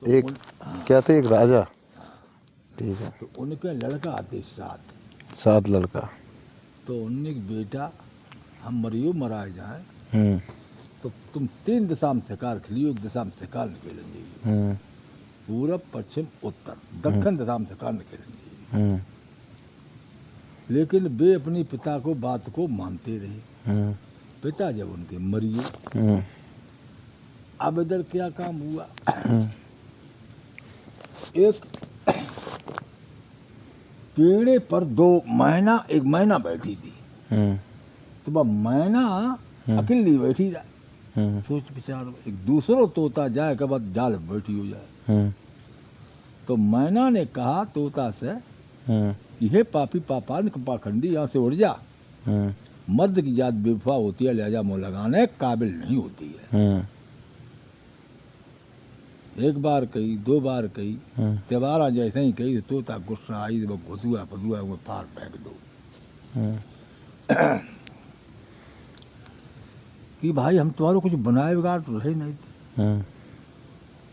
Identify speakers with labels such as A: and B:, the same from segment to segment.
A: तो
B: एक क्या थे, एक राजा। ठीक है।
A: तो उनके लड़का आते
B: 7 लड़का।
A: तो उनने एक बेटा हम मरियो मराए जाए
B: हम्म
A: तो तुम 3 दिशा में शिकार खेलियो, एक दिशा में शिकार निकलेंगे, पूरब पश्चिम उत्तर दक्षिण दिशा में शिकार निकलेंगे। लेकिन वे अपने पिता को बात को मानते रहे। पिता जब उनके मरिए, अब इधर क्या काम हुआ, एक पेड़े पर 2 मैना एक मैना बैठी थी। तो वह मैना अकेली बैठी रहा, सोच विचार एक दूसरो तोता जाए के बाद जाल में बैठी हो जाए। तो मैना ने कहा तोता से कि हे पापी पापान पाखंडी, यहाँ से उड़ जा, मर्द की जात बेवफा होती है, लिहाजा मुँह लगाने काबिल नहीं होती है। एक बार कही, 2 बार कही, त्योहारा जैसे ही कही तो तोता गुस्सा आई, वो घुसुआ फसुआ वो फाड़ फेंक दो कि भाई हम तुम्हारो कुछ बनाए बिगाड़ तो रहे नहीं थे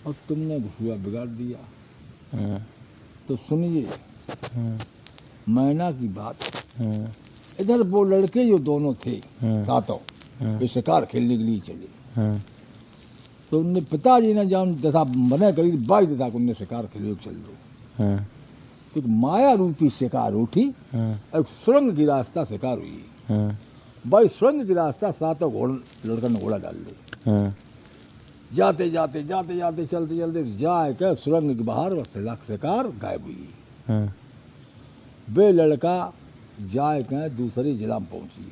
A: और तुमने घुसुआ बिगाड़ दिया। तो सुनिए मैना की बात। इधर वो लड़के जो दोनों थे सातों, वे शिकार खेलने के लिए चले। तो उनने पिताजी ने जान दशा बने करी 22 दशा को उनने शिकार खेलियो चल दो। तो माया रूपी शिकार उठी, एक सुरंग की रास्ता शिकार हुई। भाई सुरंग की रास्ता सातों लड़का ने घोड़ा डाल दे। जाते जाते जाते जाते चलते चलते जाए के सुरंग के बाहर वह शिकार गायब हुई। वे लड़का जाए के दूसरे जिला में पहुंची।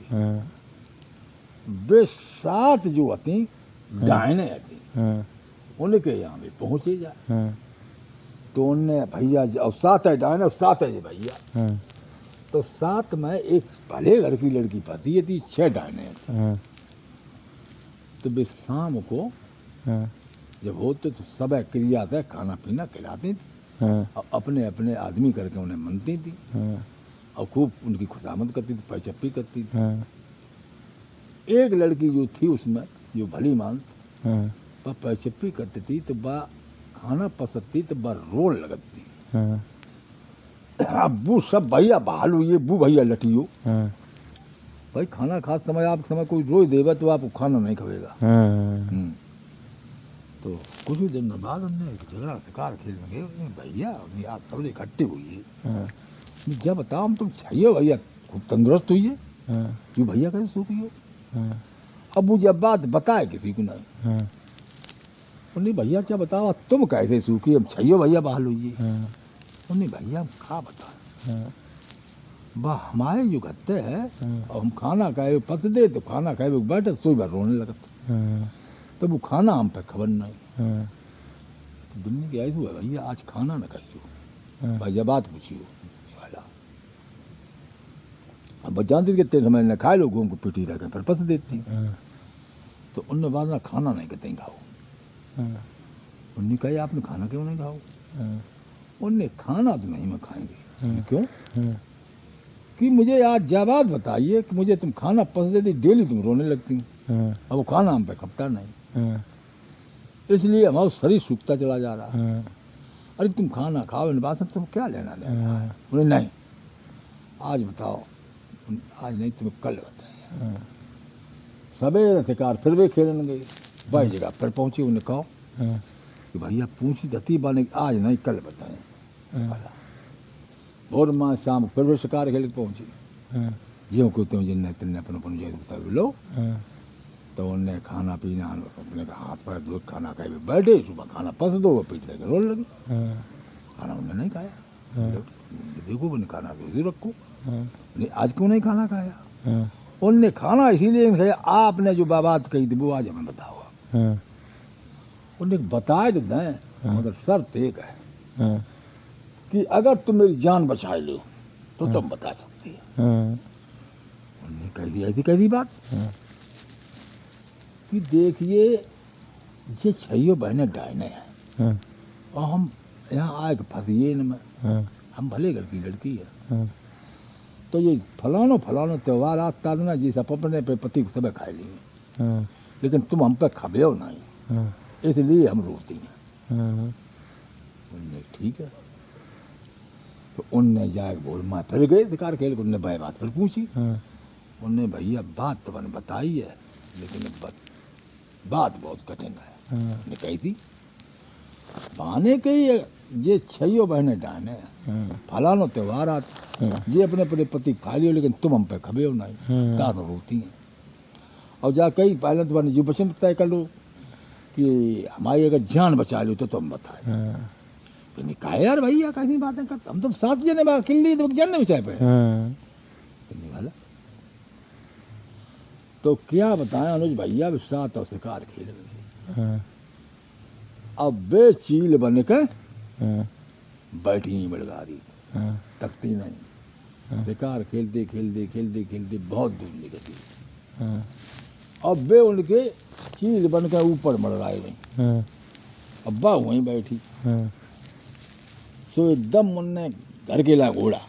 A: वे 7 जो आती डायने आती, उनके यहाँ भी पहुंचे जाए। तो उनने भैया अब 7 है डायने और 7 है भैया। तो 7 में एक भले घर की लड़की फंसी थी, 6 डायने थी। तो वे शाम को जब होते तो सब क्रिया से खाना पीना खिलाती थी और अपने अपने आदमी करके उन्हें मनती थी और खूब उनकी खुशामद करती थी, पैचप्पी करती थी। एक लड़की जो थी उसमें जो भली मांस पर पैचप्पी करती थी तो बा खाना पसंदती तो बा रोन लगती। अब वो सब भैया बहाल हुई, वो भैया लटियो भाई खाना खाते समय आप समय कोई रोज देगा तो आपको खाना नहीं खवेगा। तो कुछ ही दिन बाद उनने एक झगड़ा शिकार खेलने गए, भैया आज सब इकट्ठे हुई है, जब बताओ हम तुम चाहिए भैया खूब तंदुरुस्त हुई है कि भैया कैसे सूखी हो। अब वो जब बात बताए किसी को नहीं, उन्हें भैया क्या बताओ तुम कैसे सूखी, हम चाहिए भैया बहाल हुई है। उन्हें भैया हम खा बता वाह हमारे जो गत्ते है और हम खाना खाए पस दे तो खाना खाए बैठे सोई बार रोने लगता। तो वो खाना हम पे खबर नहीं। तो दुनिया की ऐसी हुआ भैया आज खाना न खाइयो, भैया बात पूछियो वाला। अब जानती कितने समय न खाए लो घूम को पीटी रह फिर पस देती। तो उनने बाद ना खाना नहीं कहते खाओ। उनने कहा आपने खाना क्यों नहीं खाओ। उनने खाना तो नहीं मैं खाएंगे। क्यों कि मुझे आज जवाब बताइए कि मुझे तुम खाना पस देती, डेली तुम रोने लगती अब वो खाना हम पे खपता नहीं, इसलिए हमारा शरीर सूखता चला जा रहा। अरे तुम खाना खाओ इन बात तुम क्या लेना देना। उन्हें नहीं आज बताओ, आज नहीं तुम्हें कल बताएंगे। सवेरे शिकार फिर वे खेलने गए, भाई जगह फिर पहुंची। उन्हें कहो कि भैया पूछी जती बने आज नहीं कल बताएं। और माँ शाम फिर वे शिकार खेल पहुंची। ज्यों को त्यों जिन्हें तिन्ने अपन अपन जो बता लो। तो उनने खाना पीना अपने हाथ पर धो खाना खाए बैठे, सुबह खाना पस दो वो पीट लेकर रोने लगे। खाना उन्हें नहीं खाया। देखो मैंने खाना रोज रखो, आज क्यों नहीं खाना खाया। उनने खाना इसीलिए नहीं खाया आपने जो बात कही थी वो आज हमें बताओ। उनने बताए तो दें मगर शर्त एक है कि अगर तुम मेरी जान बचा लो तो तुम बता सकती है। उन्होंने कह दी ऐसी कह दी बात कि देखिए ये 6 बहनें डायने हैं और हम यहाँ आए के फंसिए न में, हम भले घर की लड़की है। तो ये फलानो फलानो त्यौहार आता ना जी सब अपने पे पति को सब खाए लिए, लेकिन तुम हम पे खबे हो नहीं, इसलिए हम रोती हैं। उनने ठीक है। तो उनने जाके बोल मैं फिर गए शिकार खेल को, उनने भाई बात फिर पूछी। उनने भैया बात तो मैंने बताई है, लेकिन बात बहुत कठिन है। ने कही थी बहाने के ये छो बहने डाने फलानो त्योहार आते ये अपने अपने पति खा लियो, लेकिन तुम हम पे खबे हो नहीं, कहा तो रोती हैं। और जा कही पहले तुम्हारे जो वचन तय कर लो कि हमारी अगर जान बचा लो तो तुम बताए। मैंने कहा यार भैया कैसी बातें करते, हम तो 7 जने किल्ली तो जान नहीं बचाए पे। वाला तो क्या बताएं अनुज भैया, साथ और शिकार खेल लगे। अब बे चील बन के बैठी नहीं बड़गारी, तकती नहीं। शिकार खेलते खेलते खेलते खेलते बहुत दूर निकली। अब बे उनके चील बन के ऊपर मड़गाए नहीं। अब्बा वहीं बैठी। सो एकदम उनने घर के ला घोड़ा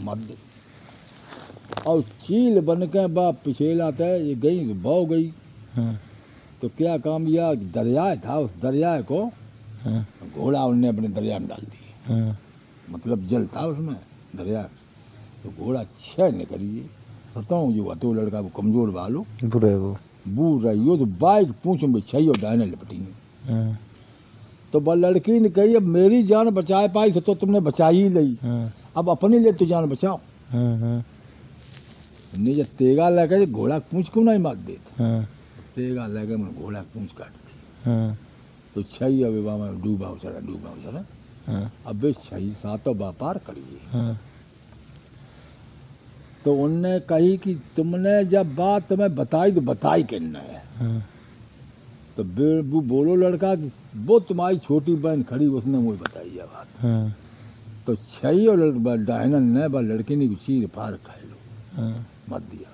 A: मत दे, और चील बन के बाप पिछेलाता है ये गई बौ गई। तो क्या काम किया, दरिया था, उस दरिया को घोड़ा उनने अपने दरिया में डाल दिया। मतलब जल था उसमें दरिया, तो घोड़ा 6 निकलिए 7 जो तो लड़का वो कमजोर वालो बूढ़ रही हो, तो बाइक पूछ में 6 डायने लपटी। तो वह लड़की ने कही अब मेरी जान बचाए पाई तो तुमने बचाई ही ली, अब अपने लिए तो जान बचाओ। ने जब तेगा लगे घोड़ा पूछ क्यों नहीं मार देते, तेगा लगे मैंने घोड़ा पूछ काट दी। तो 6 अब में डूबा उचरा। अब 6-7 व्यापार करिए। तो उनने कही कि तुमने जब बात तुम्हें बताई तो बताई किन है। तो वो बोलो लड़का कि वो तुम्हारी छोटी बहन खड़ी उसने मुझे बताई है बात। तो 6 डायनन ने व लड़की ने चीर फाड़ खाए लो मत दिया।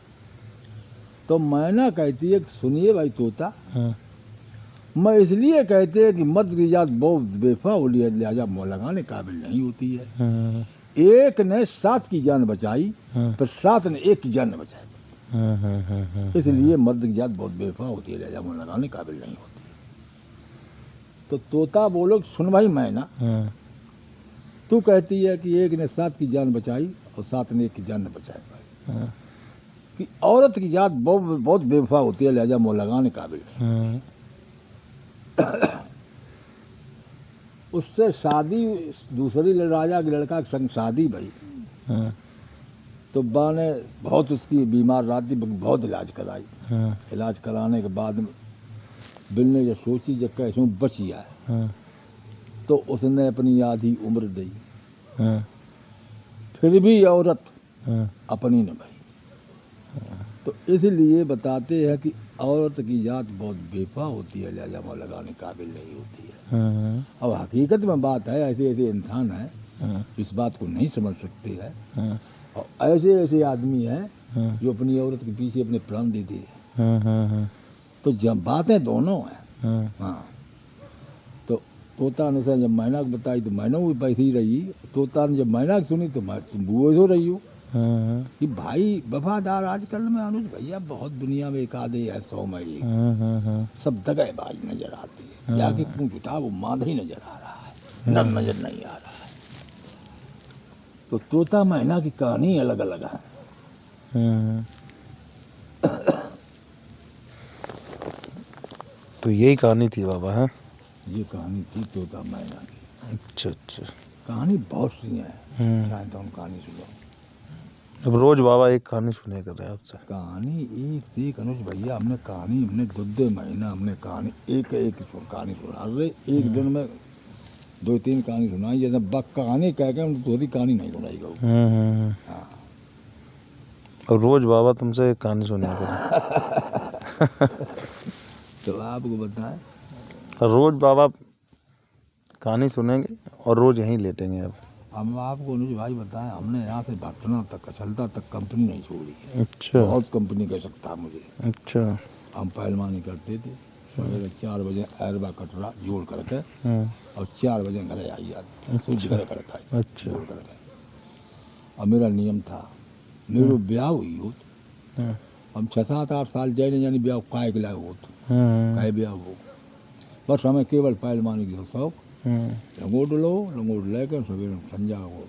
A: तो मैना कहती है कि सुनिए भाई तोता, मैं इसलिए कहते हैं कि मत की जात बहुत बेफा हो लिया, लिहाजा मोह लगाने काबिल नहीं होती है। एक ने 7 की जान बचाई, पर 7 ने 1 की जान न बचाई। इसलिए मर्द की जात बहुत बेफा होती है, लिहाजा मोह लगाने काबिल नहीं होती। तो तोता बोलो सुन भाई मैना, तू कहती है कि एक ने 7 की जान बचाई और 7 ने 1 की जान न बचाई पाई, कि औरत की जात बहुत बेवफा होती है, लिहाजा मोह लगाने काबिल नहीं। उससे शादी दूसरी राजा के लड़का के संग शादी भई। तो बा ने बहुत उसकी बीमार रात थी, बहुत इलाज कराई। इलाज कराने के बाद बिल ने जो सोची जब कैसे बच गया है, तो उसने अपनी आधी उम्र दी, फिर भी औरत अपनी न भई। तो इसलिए बताते हैं कि औरत की जात बहुत बेफा होती है, लिहाजा मोह लगाने काबिल नहीं होती है। अब हकीकत में बात है, ऐसे ऐसे इंसान हैं इस बात को नहीं समझ सकते हैं, और ऐसे ऐसे आदमी हैं जो अपनी औरत के पीछे अपने प्राण दे दिए। तो जब बातें दोनों हैं। हाँ, तो तोता ने जब मैना को बताई तो मैना भी पैसे ही रही, तोता ने जब मैना की सुनी तो तुम बुआ हो रही हो कि भाई वफादार आजकल में अनुज भैया बहुत दुनिया में एक आधे है 100 में एक, सब दगाबाज नजर आते हैं। जाके पूछ उठा वो माधा ही नजर आ रहा है, नर नजर नहीं आ रहा है। तो तोता मैना की कहानी अलग अलग है।
B: तो यही कहानी थी बाबा है?
A: ये कहानी थी तोता मैना की।
B: अच्छा अच्छा,
A: कहानी बहुत सी है, शायद तो हम कहानी सुनो।
B: अब रोज बाबा एक कहानी सुने कर रहे हैं आपसे?
A: कहानी एक से एक अनुज भैया, हमने कहानी हमने 2 महीना हमने कहानी एक कहानी सुना रहे। एक दिन में 2-3 कहानी सुनाई, जैसे कहानी कह के थोड़ी कहानी नहीं सुनाई गई। हाँ,
B: और रोज बाबा तुमसे एक कहानी सुने कर
A: तो आपको बताएं,
B: रोज बाबा कहानी सुनेंगे और रोज यहीं लेटेंगे। अब
A: हम आपको अनुज भाई बताएं, हमने यहाँ से भटना तक अछलता तक कंपनी नहीं छोड़ी।
B: अच्छा,
A: बहुत कंपनी कह सकता मुझे।
B: अच्छा,
A: हम पहलवानी करते थे, सवेरे 4 बजे अरबा कटरा जोड़ करके और 4 बजे घर आई जाती, सूर्य घर करता है जोड़ करके। और मेरा नियम था, मेरे ब्याह हुई हो हम 6-7-8 साल जाने जानी ब्याह काय के लाए हो तो काय ब्याह हो, बस हमें केवल पहलवानी की शौक लंगोट लो, लंगोट लेकर सवेरे संजा को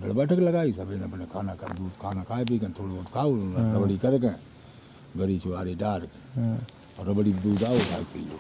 A: बेड़ बैठक लगाई, सवेरे अपने खाना का दूध खाना खाए पी कर थोड़ी बहुत खाओ, रबड़ी करके गरी चुहारी डाल के और रबड़ी दूध आओ खाए पी लो।